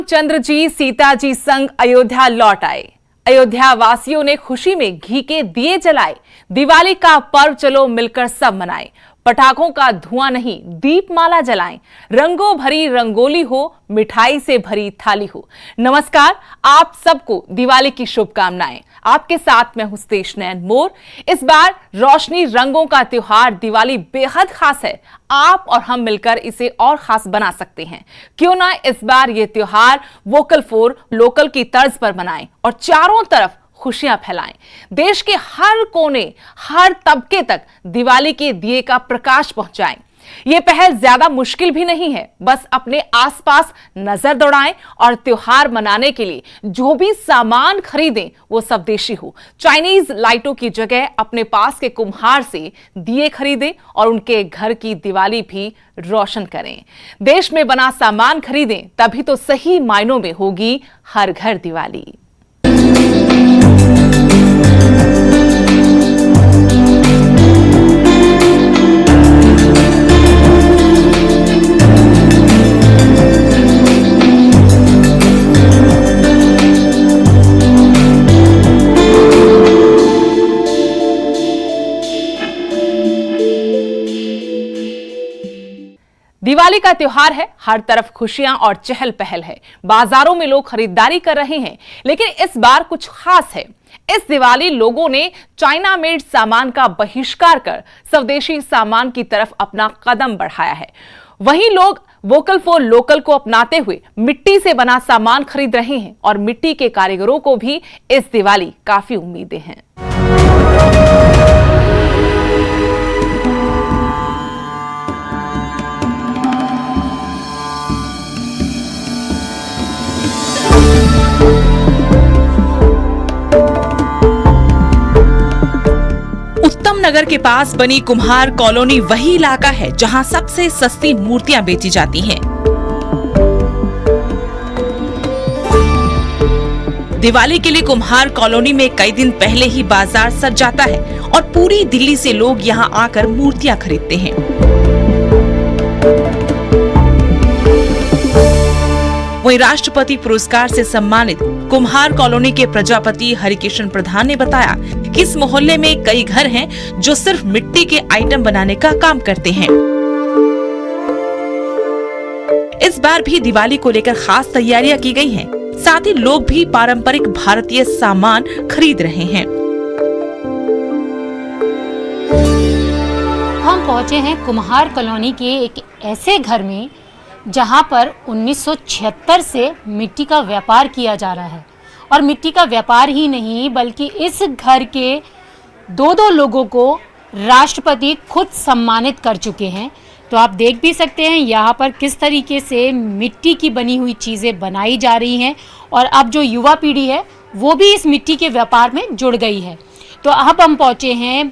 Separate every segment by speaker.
Speaker 1: चंद्र जी सीता जी संग अयोध्या लौट आए। अयोध्या वासियों ने खुशी में घी के दिए जलाए। दिवाली का पर्व चलो मिलकर सब मनाएं। पटाखों का धुआं नहीं, दीपमाला जलाएं। रंगों भरी रंगोली हो, मिठाई से भरी थाली हो। नमस्कार, आप सबको दिवाली की शुभकामनाएं। आपके साथ मैं हूं तेज नयन मोर। इस बार रोशनी रंगों का त्योहार दिवाली बेहद खास है। आप और हम मिलकर इसे और खास बना सकते हैं। क्यों ना इस बार ये त्योहार वोकल फॉर लोकल की तर्ज पर मनाएं और चारों तरफ खुशियां फैलाएं। देश के हर कोने, हर तबके तक दिवाली के दिए का प्रकाश पहुंचाएं। यह पहल ज्यादा मुश्किल भी नहीं है। बस अपने आसपास नजर दौड़ाएं और त्योहार मनाने के लिए जो भी सामान खरीदें वो सब देशी हो। चाइनीज लाइटों की जगह अपने पास के कुम्हार से दिए खरीदें और उनके घर की दिवाली भी रोशन करें। देश में बना सामान खरीदें, तभी तो सही मायनों में होगी हर घर दिवाली। दिवाली का त्योहार है, हर तरफ खुशियां और चहल पहल है। बाजारों में लोग खरीदारी कर रहे हैं, लेकिन इस बार कुछ खास है। इस दिवाली लोगों ने चाइना मेड सामान का बहिष्कार कर स्वदेशी सामान की तरफ अपना कदम बढ़ाया है। वहीं लोग वोकल फॉर लोकल को अपनाते हुए मिट्टी से बना सामान खरीद रहे हैं और मिट्टी के कारीगरों को भी इस दिवाली काफी उम्मीदें हैं। नगर के पास बनी कुम्हार कॉलोनी वही इलाका है जहां सबसे सस्ती मूर्तियां बेची जाती हैं। दिवाली के लिए कुम्हार कॉलोनी में कई दिन पहले ही बाजार सज जाता है और पूरी दिल्ली से लोग यहां आकर मूर्तियां खरीदते हैं। वहीं राष्ट्रपति पुरस्कार से सम्मानित कुम्हार कॉलोनी के प्रजापति हरिकिशन प्रधान ने बताया कि इस मोहल्ले में कई घर हैं जो सिर्फ मिट्टी के आइटम बनाने का काम करते हैं। इस बार भी दिवाली को लेकर खास तैयारियां की गई हैं। साथ ही लोग भी पारंपरिक भारतीय सामान खरीद रहे हैं।
Speaker 2: हम पहुंचे हैं कुम्हार कॉलोनी के एक ऐसे घर में जहां पर 1976 से मिट्टी का व्यापार किया जा रहा है। और मिट्टी का व्यापार ही नहीं बल्कि इस घर के दो लोगों को राष्ट्रपति खुद सम्मानित कर चुके हैं। तो आप देख भी सकते हैं यहाँ पर किस तरीके से मिट्टी की बनी हुई चीज़ें बनाई जा रही हैं और अब जो युवा पीढ़ी है वो भी इस मिट्टी के व्यापार में जुड़ गई है। तो अब हम पहुँचे हैं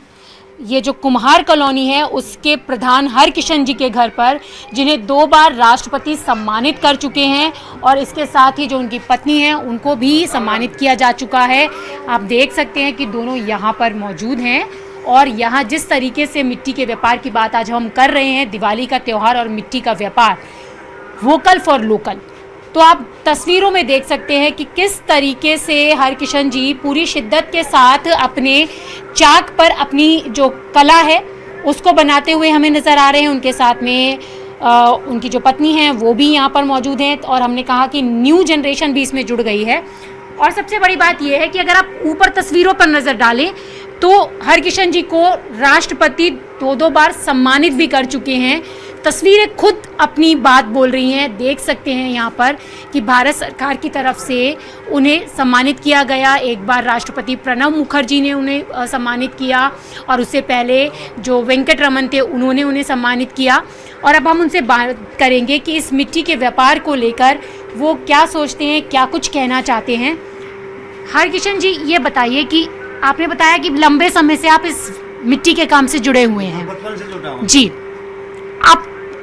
Speaker 2: ये जो कुम्हार कॉलोनी है उसके प्रधान हरकिशन जी के घर पर, जिन्हें 2 बार राष्ट्रपति सम्मानित कर चुके हैं और इसके साथ ही जो उनकी पत्नी है उनको भी सम्मानित किया जा चुका है। आप देख सकते हैं कि दोनों यहाँ पर मौजूद हैं और यहाँ जिस तरीके से मिट्टी के व्यापार की बात आज हम कर रहे हैं, दिवाली का त्यौहार और मिट्टी का व्यापार, वोकल फॉर लोकल, तो आप तस्वीरों में देख सकते हैं कि किस तरीके से हरकिशन जी पूरी शिद्दत के साथ अपने चाक पर अपनी जो कला है उसको बनाते हुए हमें नज़र आ रहे हैं। उनके साथ में उनकी जो पत्नी है वो भी यहाँ पर मौजूद हैं और हमने कहा कि न्यू जनरेशन भी इसमें जुड़ गई है। और सबसे बड़ी बात यह है कि अगर आप ऊपर तस्वीरों पर नज़र डालें तो हरकिशन जी को राष्ट्रपति 2 बार सम्मानित भी कर चुके हैं। तस्वीरें खुद अपनी बात बोल रही हैं। देख सकते हैं यहाँ पर कि भारत सरकार की तरफ से उन्हें सम्मानित किया गया। एक बार राष्ट्रपति प्रणब मुखर्जी ने उन्हें सम्मानित किया और उससे पहले जो वेंकट रमन थे उन्होंने उन्हें सम्मानित किया। और अब हम उनसे बात करेंगे कि इस मिट्टी के व्यापार को लेकर वो क्या सोचते हैं, क्या कुछ कहना चाहते हैं। हरकिशन जी, ये बताइए कि आपने बताया कि लंबे समय से आप इस मिट्टी के काम से जुड़े हुए हैं।
Speaker 3: बचपन से जुड़ा हूं।
Speaker 2: जी,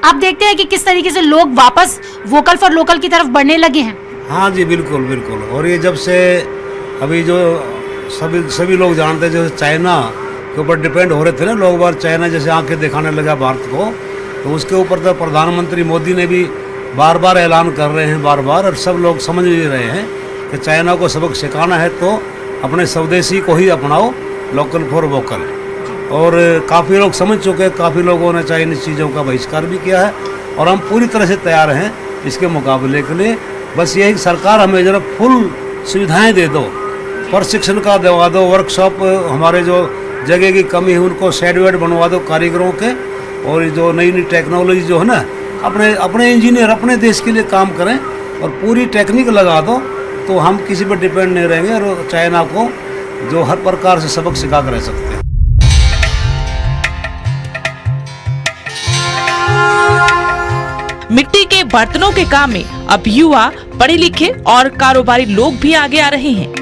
Speaker 2: आप देखते हैं कि किस तरीके से लोग वापस वोकल फॉर लोकल की तरफ बढ़ने लगे हैं।
Speaker 3: हाँ जी, बिल्कुल बिल्कुल। और ये जब से अभी जो सभी लोग जानते हैं, जो चाइना के ऊपर डिपेंड हो रहे थे ना लोग, बार चाइना जैसे आंखें दिखाने लगा भारत को, तो उसके ऊपर तो प्रधानमंत्री मोदी ने भी बार बार ऐलान कर रहे हैं बार बार, और सब लोग समझ भी रहे हैं कि चाइना को सबक सिखाना है तो अपने स्वदेशी को ही अपनाओ, लोकल फॉर वोकल। और काफ़ी लोग समझ चुके हैं, काफ़ी लोगों ने चाइनीज़ चीज़ों का बहिष्कार भी किया है, और हम पूरी तरह से तैयार हैं इसके मुकाबले के लिए। बस यही सरकार हमें जरा फुल सुविधाएं दे दो, प्रशिक्षण का दिलवा दो, वर्कशॉप, हमारे जो जगह की कमी है उनको शेड वेड बनवा दो कारीगरों के, और जो नई नई टेक्नोलॉजी जो है ना, अपने इंजीनियर अपने देश के लिए काम करें और पूरी टेक्निक लगा दो, तो हम किसी पर डिपेंड नहीं रहेंगे और चाइना को जो हर प्रकार से सबक सिखा कर रह सकते हैं।
Speaker 1: मिट्टी के बर्तनों के काम में अब युवा, पढ़े लिखे और कारोबारी लोग भी आगे आ रहे हैं।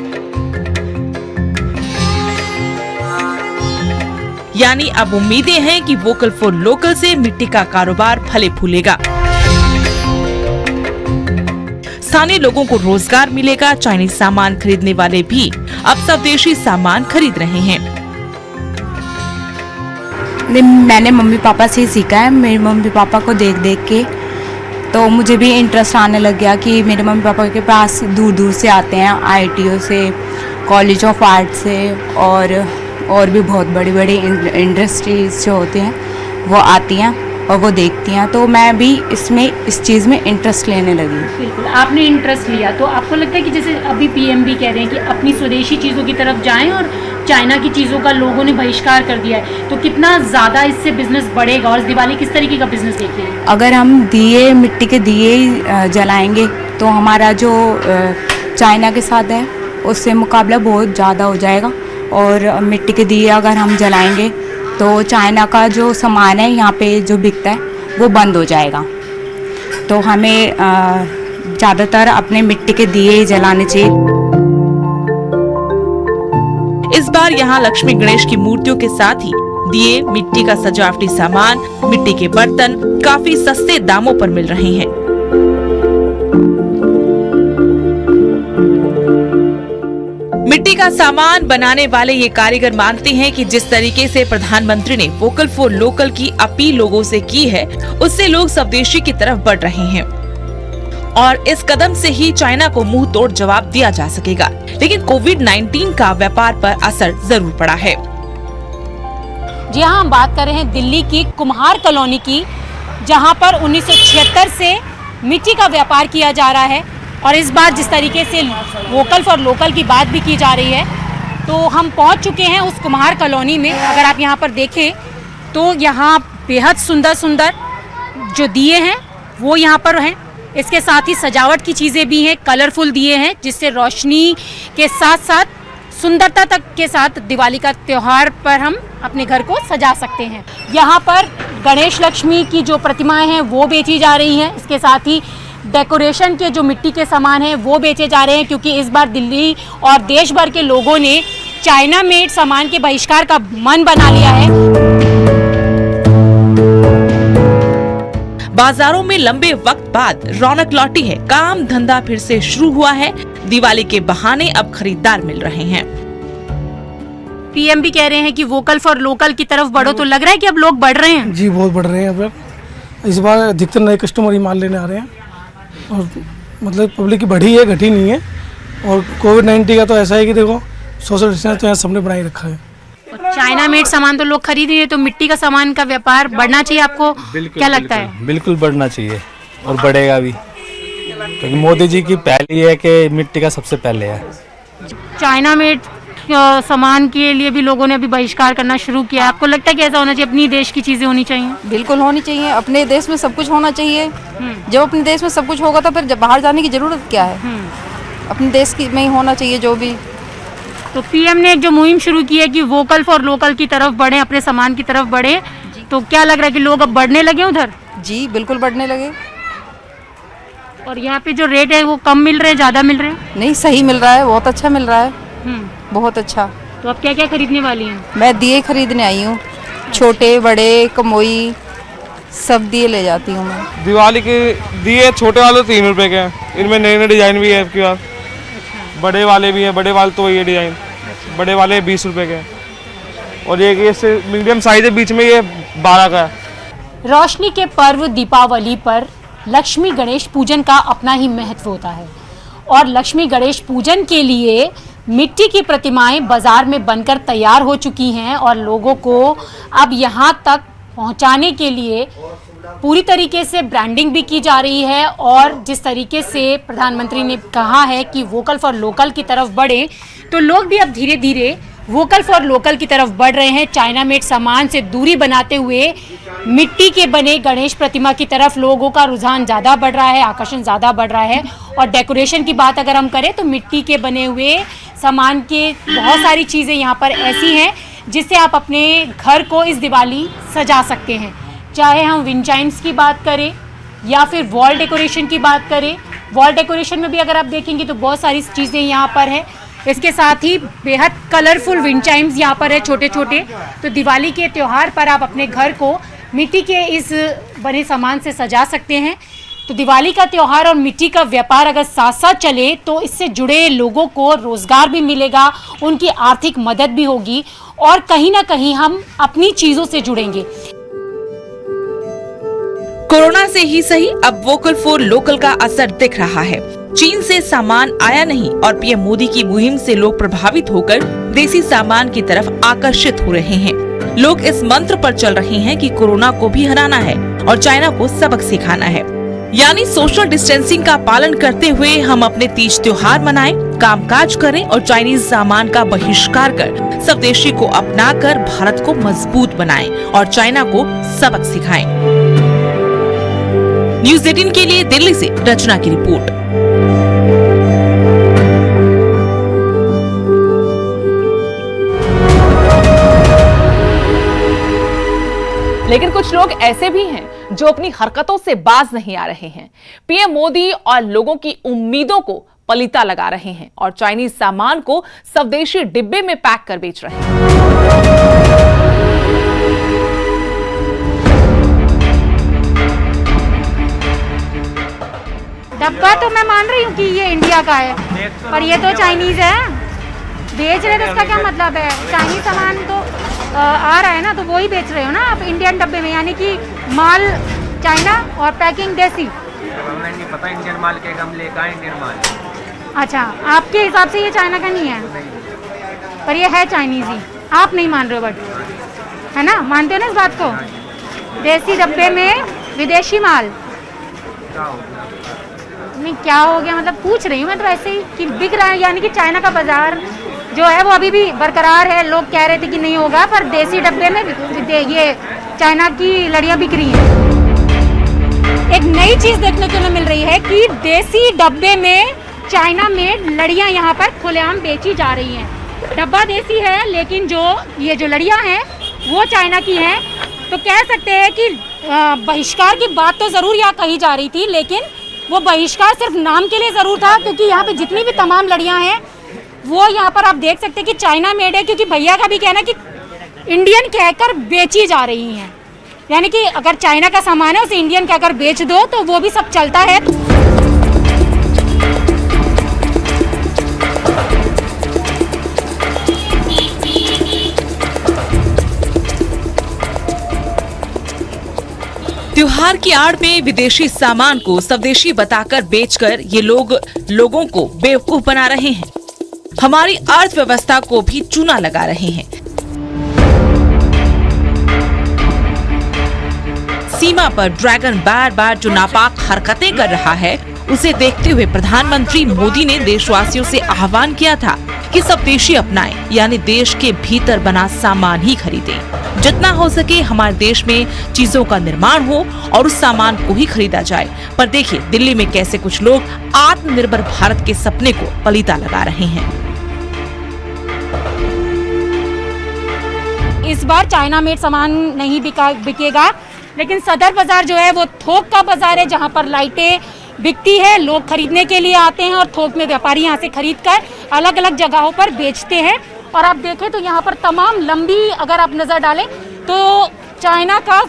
Speaker 1: यानी अब उम्मीदें हैं कि वोकल फॉर लोकल से मिट्टी का कारोबार फले फूलेगा, स्थानीय लोगों को रोजगार मिलेगा। चाइनीज सामान खरीदने वाले भी अब स्वदेशी सामान खरीद रहे हैं।
Speaker 4: मैंने मम्मी पापा से ही सीखा है, मेरे मम्मी पापा को देख देख के, तो मुझे भी इंटरेस्ट आने लग गया कि मेरे मम्मी पापा के पास दूर दूर से आते हैं, IITO से, कॉलेज ऑफ आर्ट से, और भी बहुत बड़ी बड़ी इंडस्ट्रीज जो होती हैं वो आती हैं और वो देखती हैं, तो मैं भी इस चीज़ में इंटरेस्ट लेने लगी।
Speaker 2: बिल्कुल, आपने इंटरेस्ट लिया तो आपको लगता है कि जैसे अभी PM भी कह रहे हैं कि अपनी स्वदेशी चीज़ों की तरफ जाएं और चाइना की चीज़ों का लोगों ने बहिष्कार कर दिया है, तो कितना ज़्यादा इससे बिजनेस बढ़ेगा और इस दिवाली किस तरीके का बिजनेस देख रहे हैं?
Speaker 4: अगर हम मिट्टी के दिए जलाएंगे तो हमारा जो चाइना के साथ है उससे मुकाबला बहुत ज़्यादा हो जाएगा, और मिट्टी के दिए अगर हम जलाएंगे तो चाइना का जो सामान है यहाँ पे जो बिकता है वो बंद हो जाएगा। तो हमें ज़्यादातर अपने मिट्टी के दिए जलाने चाहिए।
Speaker 1: इस बार यहाँ लक्ष्मी गणेश की मूर्तियों के साथ ही दिए, मिट्टी का सजावटी सामान, मिट्टी के बर्तन काफी सस्ते दामों पर मिल रहे हैं। मिट्टी का सामान बनाने वाले ये कारीगर मानते हैं कि जिस तरीके से प्रधानमंत्री ने वोकल फॉर लोकल की अपील लोगों से की है, उससे लोग स्वदेशी की तरफ बढ़ रहे हैं और इस कदम से ही चाइना को मुंह तोड़ जवाब दिया जा सकेगा। लेकिन कोविड-19 का व्यापार पर असर जरूर पड़ा है।
Speaker 2: जी हाँ, हम बात कर रहे हैं दिल्ली की कुम्हार कॉलोनी की, जहाँ पर 1976 से मिट्टी का व्यापार किया जा रहा है, और इस बार जिस तरीके से वोकल फॉर लोकल की बात भी की जा रही है, तो हम पहुंच चुके हैं उस कुम्हार कॉलोनी में। अगर आप यहां पर देखें तो यहाँ बेहद सुंदर सुंदर जो दिए हैं वो यहाँ पर हैं। इसके साथ ही सजावट की चीज़ें भी हैं, कलरफुल दिए हैं, जिससे रोशनी के साथ साथ सुंदरता तक के साथ दिवाली का त्यौहार पर हम अपने घर को सजा सकते हैं। यहाँ पर गणेश लक्ष्मी की जो प्रतिमाएं हैं वो बेची जा रही हैं। इसके साथ ही डेकोरेशन के जो मिट्टी के सामान हैं वो बेचे जा रहे हैं, क्योंकि इस बार दिल्ली और देश भर के लोगों ने चाइना मेड सामान के बहिष्कार का मन बना लिया है।
Speaker 1: बाजारों में लंबे वक्त बाद रौनक लौटी है, काम धंधा फिर से शुरू हुआ है। दिवाली के बहाने अब खरीदार मिल रहे हैं।
Speaker 2: PM भी कह रहे हैं कि वोकल फॉर लोकल की तरफ बढ़ो, तो लग रहा है कि अब लोग बढ़ रहे हैं।
Speaker 5: जी बहुत बढ़ रहे हैं। अब इस बार अधिकतर नए कस्टमर ही माल लेने आ रहे हैं, और मतलब पब्लिक की बढ़ी है, घटी नहीं है। और कोविड-19 का तो ऐसा है कि देखो सोशल डिस्टेंस तो यहाँ सबने बनाए रखा है।
Speaker 2: चाइना मेड सामान तो लोग खरीद रहे हैं, तो मिट्टी का सामान का व्यापार बढ़ना चाहिए, आपको क्या लगता है?
Speaker 6: बिल्कुल बढ़ना चाहिए और बढ़ेगा भी, क्योंकि मोदी जी की पहल ये है कि मिट्टी का सबसे पहले है।
Speaker 2: चाइना मेड सामान के लिए भी लोगों ने अभी बहिष्कार करना शुरू किया। आपको लगता है कि ऐसा होना चाहिए, अपनी देश की चीजें होनी चाहिए?
Speaker 7: बिल्कुल होनी चाहिए, अपने देश में सब कुछ होना चाहिए। जब अपने देश में सब कुछ होगा तो फिर बाहर जाने की जरूरत क्या है? अपने देश की में ही होना चाहिए जो भी।
Speaker 2: तो PM ने एक जो मुहिम शुरू की है कि वोकल फॉर लोकल की तरफ बढ़े, अपने सामान की तरफ बढ़े, तो क्या लग रहा है कि लोग अब बढ़ने लगे उधर?
Speaker 7: जी बिल्कुल बढ़ने लगे।
Speaker 2: और यहाँ पे जो रेट है वो कम मिल रहे हैं, ज्यादा मिल रहे हैं?
Speaker 7: नहीं, सही मिल रहा है, बहुत अच्छा मिल रहा है, बहुत अच्छा।
Speaker 2: तो आप क्या क्या खरीदने वाली हैं?
Speaker 7: मैं दिए खरीदने आई हूँ, छोटे बड़े कमोई सब दिए ले जाती हूँ मैं।
Speaker 8: दिवाली के दिए छोटे वाले 3 रुपए के हैं, इनमें नए नए डिजाइन भी है आपके पास। बड़े वाले भी हैं, बड़े वाले तो ये डिजाइन बड़े वाले 20 रुपए के हैं, और ये मीडियम साइज है, बीच में ये 12 का है।
Speaker 2: रोशनी के पर्व दीपावली पर लक्ष्मी गणेश पूजन का अपना ही महत्व होता है और लक्ष्मी गणेश पूजन के लिए मिट्टी की प्रतिमाएं बाजार में बनकर तैयार हो चुकी हैं और लोगों को अब यहाँ तक पहुँचाने के लिए पूरी तरीके से ब्रांडिंग भी की जा रही है। और जिस तरीके से प्रधानमंत्री ने कहा है कि वोकल फॉर लोकल की तरफ बढ़े, तो लोग भी अब धीरे धीरे वोकल फॉर लोकल की तरफ बढ़ रहे हैं। चाइना मेड सामान से दूरी बनाते हुए मिट्टी के बने गणेश प्रतिमा की तरफ लोगों का रुझान ज़्यादा बढ़ रहा है, आकर्षण ज़्यादा बढ़ रहा है। और डेकोरेशन की बात अगर हम करें तो मिट्टी के बने हुए सामान के बहुत सारी चीज़ें यहाँ पर ऐसी हैं जिससे आप अपने घर को इस दिवाली सजा सकते हैं। चाहे हम विंड चाइम्स की बात करें या फिर वॉल डेकोरेशन की बात करें, वॉल डेकोरेशन में भी अगर आप देखेंगे तो बहुत सारी चीज़ें यहाँ पर है। इसके साथ ही बेहद कलरफुल विंड चाइम्स यहाँ पर है छोटे छोटे। तो दिवाली के त्यौहार पर आप अपने घर को मिट्टी के इस बने सामान से सजा सकते हैं। तो दिवाली का त्यौहार और मिट्टी का व्यापार अगर साथ साथ चले तो इससे जुड़े लोगों को रोजगार भी मिलेगा, उनकी आर्थिक मदद भी होगी और कहीं ना कहीं हम अपनी चीजों से जुड़ेंगे।
Speaker 9: कोरोना से ही सही अब वोकल फॉर लोकल का असर दिख रहा है। चीन से सामान आया नहीं और पीएम मोदी की मुहिम से लोग प्रभावित होकर देसी सामान की तरफ आकर्षित हो रहे हैं। लोग इस मंत्र पर चल रहे हैं कि कोरोना को भी हराना है और चाइना को सबक सिखाना है, यानी सोशल डिस्टेंसिंग का पालन करते हुए हम अपने तीज त्योहार मनाएं, कामकाज करें और चाइनीज सामान का बहिष्कार कर स्वदेशी को अपनाकर भारत को मजबूत बनाएं और चाइना को सबक सिखाएं। न्यूज़ 18 के लिए दिल्ली से रचना की रिपोर्ट।
Speaker 1: लेकिन कुछ लोग ऐसे भी हैं जो अपनी हरकतों से बाज नहीं आ रहे हैं। पीएम मोदी और लोगों की उम्मीदों को पलीता लगा रहे हैं और चाइनीज सामान को स्वदेशी डिब्बे में पैक कर बेच रहे हैं।
Speaker 2: डब्बा तो मैं मान रही हूँ कि ये इंडिया का है, पर ये तो चाइनीज है। बेच रहे तो इसका क्या मतलब है? चाइनीज सामान तो आ रहा है ना, तो वो ही बेच रहे हो ना आप इंडियन डब्बे में, यानी कि माल चाइना और पैकिंग देसी।
Speaker 10: हमें नहीं पता इंडियन माल के, हम लेकर आए इंडियन माल।
Speaker 2: अच्छा, आपके हिसाब से ये चाइना का नहीं है, पर ये है चाइनीज ही। आप नहीं मान रहे हो, बट है ना, मानते हो ना इस बात को? देसी डब्बे में विदेशी माल नहीं, क्या हो गया मतलब पूछ रही हूँ मैं तो ऐसे ही कि बिक रहा है, यानी कि चाइना का बाजार जो है वो अभी भी बरकरार है। लोग कह रहे थे कि नहीं होगा, पर देसी डब्बे में ये चाइना की लड़ियाँ बिक रही हैं। एक नई चीज देखने को मिल रही है कि देसी डब्बे में चाइना में लड़ियाँ यहाँ पर खुलेआम बेची जा रही हैं। डब्बा देसी है लेकिन जो ये जो लड़ियाँ हैं वो चाइना की हैं। तो कह सकते हैं कि बहिष्कार की बात तो ज़रूर यहाँ कही जा रही थी, लेकिन वो बहिष्कार सिर्फ नाम के लिए ज़रूर था, क्योंकि यहाँ पे जितनी भी तमाम लड़ियाँ हैं वो यहाँ पर आप देख सकते हैं कि चाइना मेड है। क्योंकि भैया का भी कहना है कि इंडियन कहकर बेची जा रही हैं, यानी कि अगर चाइना का सामान है उसे इंडियन कहकर बेच दो तो वो भी सब चलता है।
Speaker 9: त्योहार की आड़ में विदेशी सामान को स्वदेशी बताकर बेचकर ये लोग लोगों को बेवकूफ बना रहे हैं, हमारी अर्थव्यवस्था को भी चूना लगा रहे हैं। सीमा पर ड्रैगन बार बार जो नापाक हरकतें कर रहा है, उसे देखते हुए प्रधानमंत्री मोदी ने देशवासियों से आह्वान किया था कि स्वदेशी अपनाएं, यानी देश के भीतर बना सामान ही खरीदें। जितना हो सके हमारे देश में चीजों का निर्माण हो और उस सामान को ही खरीदा जाए। पर देखिए दिल्ली में कैसे कुछ लोग आत्मनिर्भर भारत के सपने को पलीता लगा रहे हैं।
Speaker 2: इस बार चाइना मेड सामान नहीं बिकेगा, लेकिन सदर बाजार जो है वो थोक का बाजार है, जहां पर लाइटें बिकती है, लोग खरीदने के लिए आते हैं और थोक में व्यापारी यहाँ से खरीदकर अलग अलग जगहों पर बेचते हैं। और आप देखें तो यहाँ पर तमाम लंबी अगर आप नज़र डालें तो चाइना का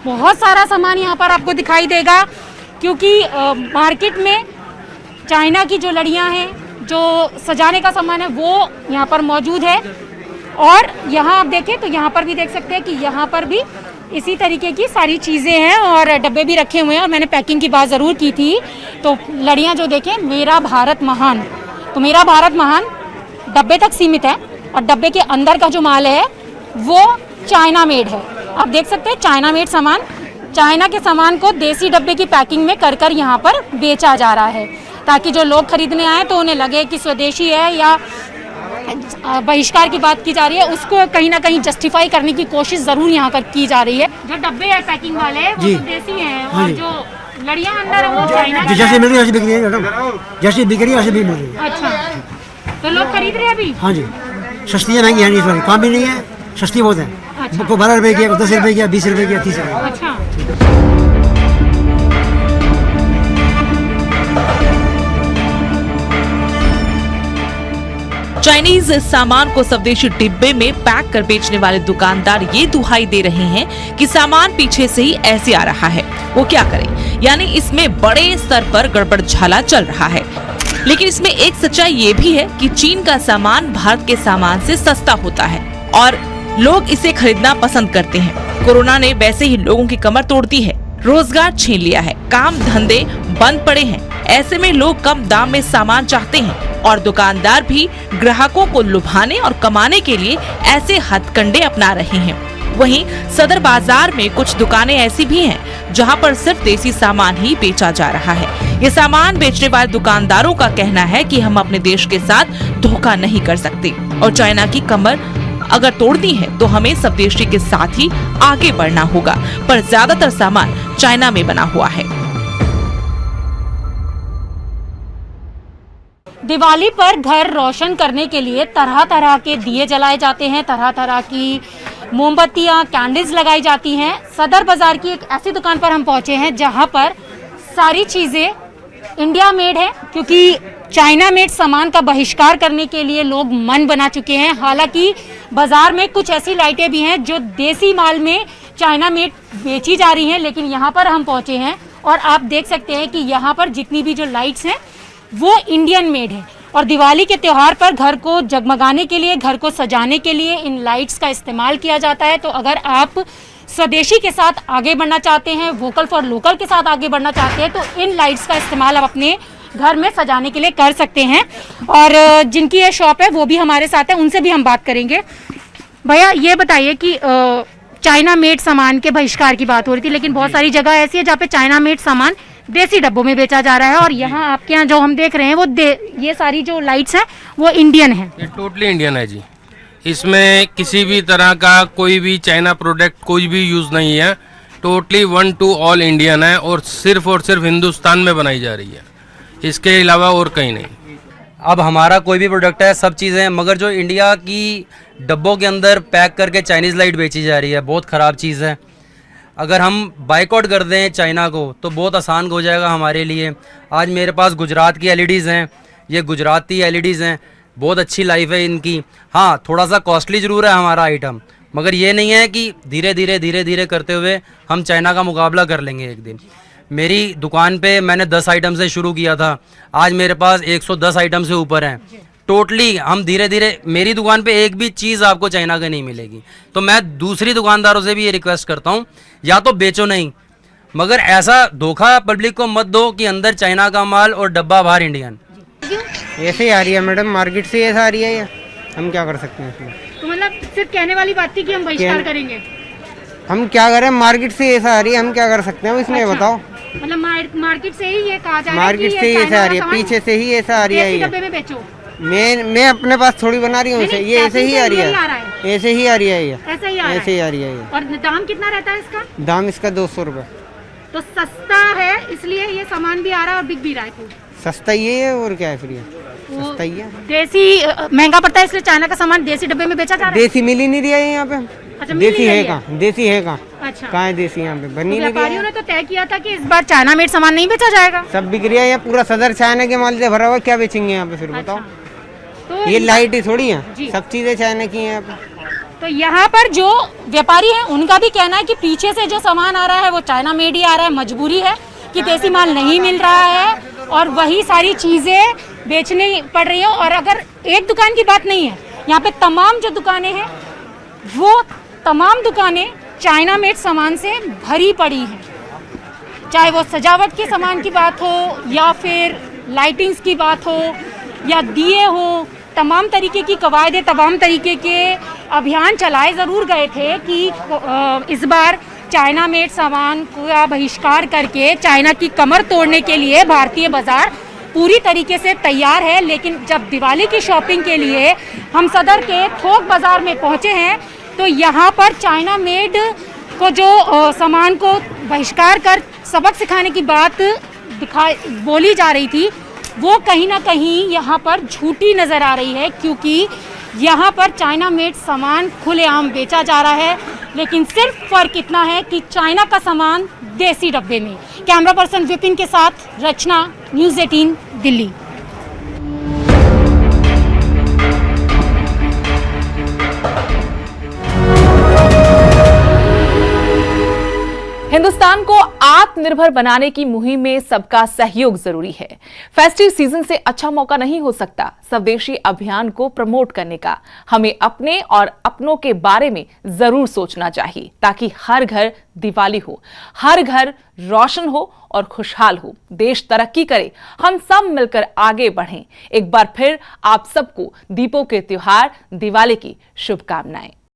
Speaker 2: बहुत सारा सामान यहाँ पर आपको दिखाई देगा, क्योंकि मार्केट में चाइना की जो लड़ियाँ हैं, जो सजाने का सामान है, वो यहाँ पर मौजूद है। और यहाँ आप देखें तो यहाँ पर भी देख सकते हैं कि यहाँ पर भी इसी तरीके की सारी चीज़ें हैं और डब्बे भी रखे हुए हैं। और मैंने पैकिंग की बात ज़रूर की थी। तो लड़ियाँ जो देखें, मेरा भारत महान, तो मेरा भारत महान डब्बे तक सीमित है और डब्बे के अंदर का जो माल है वो चाइना मेड है। आप देख सकते हैं चाइना मेड सामान, चाइना के सामान को देसी डब्बे की पैकिंग में कर कर यहाँ पर बेचा जा रहा है, ताकि जो लोग खरीदने आए तो उन्हें लगे कि स्वदेशी है। या बहिष्कार की बात की जा रही है, उसको कहीं ना कहीं जस्टिफाई करने की कोशिश जरूर यहाँ पर की जा रही है। जो डब्बे है पैकिंग वाले वो तो देसी हैं और जो लड़ियाँ अंदर है वो चाइना
Speaker 11: जैसे मिल रही है वैसे बिक रही है मैडम, जैसे बिक रही है वैसे भी मिल रही है।
Speaker 2: अच्छा, तो लोग खरीद रहे हैं अभी?
Speaker 11: हाँ जी, सस्ती है महंगी है नहीं, इस बार काम भी नहीं है, सस्ती बहुत है।
Speaker 2: अच्छा।
Speaker 11: को 12 रुपए की, 10 रुपए की, 20 रुपए की, 30 रुपए।
Speaker 2: अच्छा,
Speaker 9: चाइनीज सामान को स्वदेशी डिब्बे में पैक कर बेचने वाले दुकानदार ये दुहाई दे रहे हैं कि सामान पीछे से ही ऐसे आ रहा है, वो क्या करें। यानी इसमें बड़े स्तर पर गड़बड़ झाला चल रहा है। लेकिन इसमें एक सच्चाई ये भी है कि चीन का सामान भारत के सामान से सस्ता होता है और लोग इसे खरीदना पसंद करते हैं। कोरोना ने वैसे ही लोगों की कमर तोड़ दी है, रोजगार छीन लिया है, काम धंधे बंद पड़े हैं। ऐसे में लोग कम दाम में सामान चाहते हैं और दुकानदार भी ग्राहकों को लुभाने और कमाने के लिए ऐसे हथकंडे अपना रहे हैं। वहीं सदर बाजार में कुछ दुकानें ऐसी भी हैं जहां पर सिर्फ देसी सामान ही बेचा जा रहा है। ये सामान बेचने वाले दुकानदारों का कहना है कि हम अपने देश के साथ धोखा नहीं कर सकते और चाइना की कमर अगर तोड़नी है तो हमें स्वदेशी के साथ ही आगे बढ़ना होगा। पर ज्यादातर सामान चाइना में बना हुआ है।
Speaker 2: दिवाली पर घर रोशन करने के लिए तरह तरह के दिए जलाए जाते हैं, तरह तरह की मोमबत्तियां, कैंडल्स लगाई जाती हैं। सदर बाजार की एक ऐसी दुकान पर हम पहुंचे हैं जहां पर सारी चीजें इंडिया मेड है, क्योंकि चाइना मेड सामान का बहिष्कार करने के लिए लोग मन बना चुके हैं। हालांकि बाजार में कुछ ऐसी लाइटें भी हैं जो देसी माल में चाइना मेड बेची जा रही हैं, लेकिन यहाँ पर हम पहुंचे हैं और आप देख सकते हैं कि यहाँ पर जितनी भी जो लाइट्स हैं वो इंडियन मेड है। और दिवाली के त्यौहार पर घर को जगमगाने के लिए, घर को सजाने के लिए इन लाइट्स का इस्तेमाल किया जाता है। तो अगर आप स्वदेशी के साथ आगे बढ़ना चाहते हैं, वोकल फॉर लोकल के साथ आगे बढ़ना चाहते हैं, तो इन लाइट्स का इस्तेमाल आप अपने घर में सजाने के लिए कर सकते हैं। और जिनकी ये शॉप है वो भी हमारे साथ है, उनसे भी हम बात करेंगे। भैया ये बताइए कि चाइना मेड सामान के बहिष्कार की बात हो रही थी, लेकिन बहुत सारी जगह ऐसी है जहाँ पे चाइना मेड सामान देसी डब्बों में बेचा जा रहा है और यहाँ आपके यहाँ जो हम देख रहे हैं वो ये सारी जो लाइट्स हैं वो इंडियन है।
Speaker 12: ये टोटली इंडियन है जी, इसमें किसी भी तरह का कोई भी चाइना प्रोडक्ट कोई भी यूज़ नहीं है। टोटली 1 to ऑल इंडियन है और सिर्फ हिंदुस्तान में बनाई जा रही है, इसके अलावा और कहीं नहीं।
Speaker 13: अब हमारा कोई भी प्रोडक्ट है, सब चीज़ें, मगर जो इंडिया की डब्बों के अंदर पैक करके चाइनीज़ लाइट बेची जा रही है, बहुत ख़राब चीज़ है। अगर हम बाइकआउट कर दें चाइना को तो बहुत आसान हो जाएगा हमारे लिए। आज मेरे पास गुजरात की एलईडीज़ हैं, ये गुजराती एलईडीज़ हैं, बहुत अच्छी लाइफ है इनकी। हाँ, थोड़ा सा कॉस्टली ज़रूर है हमारा आइटम, मगर ये नहीं है कि धीरे धीरे करते हुए हम चाइना का मुकाबला कर लेंगे एक दिन। मेरी दुकान पे मैंने 10 आइटम से शुरू किया था, आज मेरे पास 110 आइटम से ऊपर हैं। टोटली हम धीरे धीरे, मेरी दुकान पे एक भी चीज़ आपको चाइना की नहीं मिलेगी। तो मैं दूसरी दुकानदारों से भी ये रिक्वेस्ट करता हूँ, या तो बेचो नहीं, मगर ऐसा धोखा पब्लिक को मत दो कि अंदर चाइना का माल और डब्बा बाहर इंडियन।
Speaker 11: ऐसे ही आ रही है मैडम, मार्केट से ऐसा आ रही है, हम क्या कर सकते हैं इसमें।
Speaker 2: तो मतलब सिर्फ कहने वाली बात थी कि हम बहिष्कार करेंगे,
Speaker 11: हम क्या करें, मार्केट से ऐसा आ रही है, हम क्या कर सकते हैं इसमें। अच्छा, बताओ,
Speaker 2: मतलब मार्केट से ही ये कहा जा रहा है,
Speaker 11: मार्केट से ही ऐसा आ रही है, पीछे से ही ऐसा आ रही है।
Speaker 2: डब्बे में बेचो,
Speaker 11: मैं अपने पास थोड़ी बना रही हूँ, ये ऐसे ही आ रही है, ऐसे ही आ रही है, ये
Speaker 2: ऐसे ही आ रही है। और दाम कितना रहता है इसका? दाम इसका 200 रुपये। तो सस्ता है इसलिए ये सामान भी आ रहा है और बिक भी रहा है।
Speaker 11: सस्ता ही है और क्या है, फिर ये सस्ता ही है।
Speaker 2: देसी महंगा पड़ता है इसलिए चाइना का सामान देसी डब्बे में बेचा जा रहा है।
Speaker 11: देसी मिल ही नहीं रहा है यहाँ पे।
Speaker 2: अच्छा,
Speaker 11: देसी है कहाँ, देसी है कहाँ?
Speaker 2: अच्छा,
Speaker 11: कहाँ है देसी यहाँ पे, बनी नहीं।
Speaker 2: व्यापारियों ने तो तय किया था कि इस बार चाइना मेड सामान नहीं बेचा जाएगा।
Speaker 11: सब बिक रहा है, पूरा सदर चाइना के माल से भरा हुआ, क्या बेचेंगे यहाँ पे फिर बताओ। तो ये लाइट ही थोड़ी है, सब चीजें चाइना की हैं यहाँ पे।
Speaker 2: तो यहाँ पर जो व्यापारी हैं उनका भी कहना है कि पीछे से जो सामान आ रहा है वो चाइना मेड ही आ रहा है, मजबूरी है कि देसी माल नहीं मिल रहा है और वही सारी चीजें बेचनी पड़ रही हैं। और अगर एक दुकान की बात नहीं है, यहाँ पे तमाम जो दुकानें हैं वो तमाम दुकानें चाइना मेड सामान से भरी पड़ी है, चाहे वो सजावट के सामान की बात हो या फिर लाइटिंग्स की बात हो या दिए हो, तमाम तरीके की कवायदे, तमाम तरीके के अभियान चलाए ज़रूर गए थे कि इस बार चाइना मेड सामान का बहिष्कार करके चाइना की कमर तोड़ने के लिए भारतीय बाजार पूरी तरीके से तैयार है। लेकिन जब दिवाली की शॉपिंग के लिए हम सदर के थोक बाज़ार में पहुंचे हैं तो यहाँ पर चाइना मेड को जो सामान को बहिष्कार कर सबक सिखाने की बात बोली जा रही थी, वो कहीं ना कहीं यहाँ पर झूठी नज़र आ रही है, क्योंकि यहाँ पर चाइना मेड सामान खुलेआम बेचा जा रहा है। लेकिन सिर्फ फर्क इतना है कि चाइना का सामान देसी डब्बे में। कैमरा पर्सन विपिन के साथ रचना, न्यूज़ 18 दिल्ली।
Speaker 1: हिंदुस्तान को आत्मनिर्भर बनाने की मुहिम में सबका सहयोग जरूरी है। फेस्टिव सीजन से अच्छा मौका नहीं हो सकता स्वदेशी अभियान को प्रमोट करने का। हमें अपने और अपनों के बारे में जरूर सोचना चाहिए ताकि हर घर दिवाली हो, हर घर रोशन हो और खुशहाल हो, देश तरक्की करे, हम सब मिलकर आगे बढ़ें। एक बार फिर आप सबको दीपों के त्योहार दिवाली की शुभकामनाएं।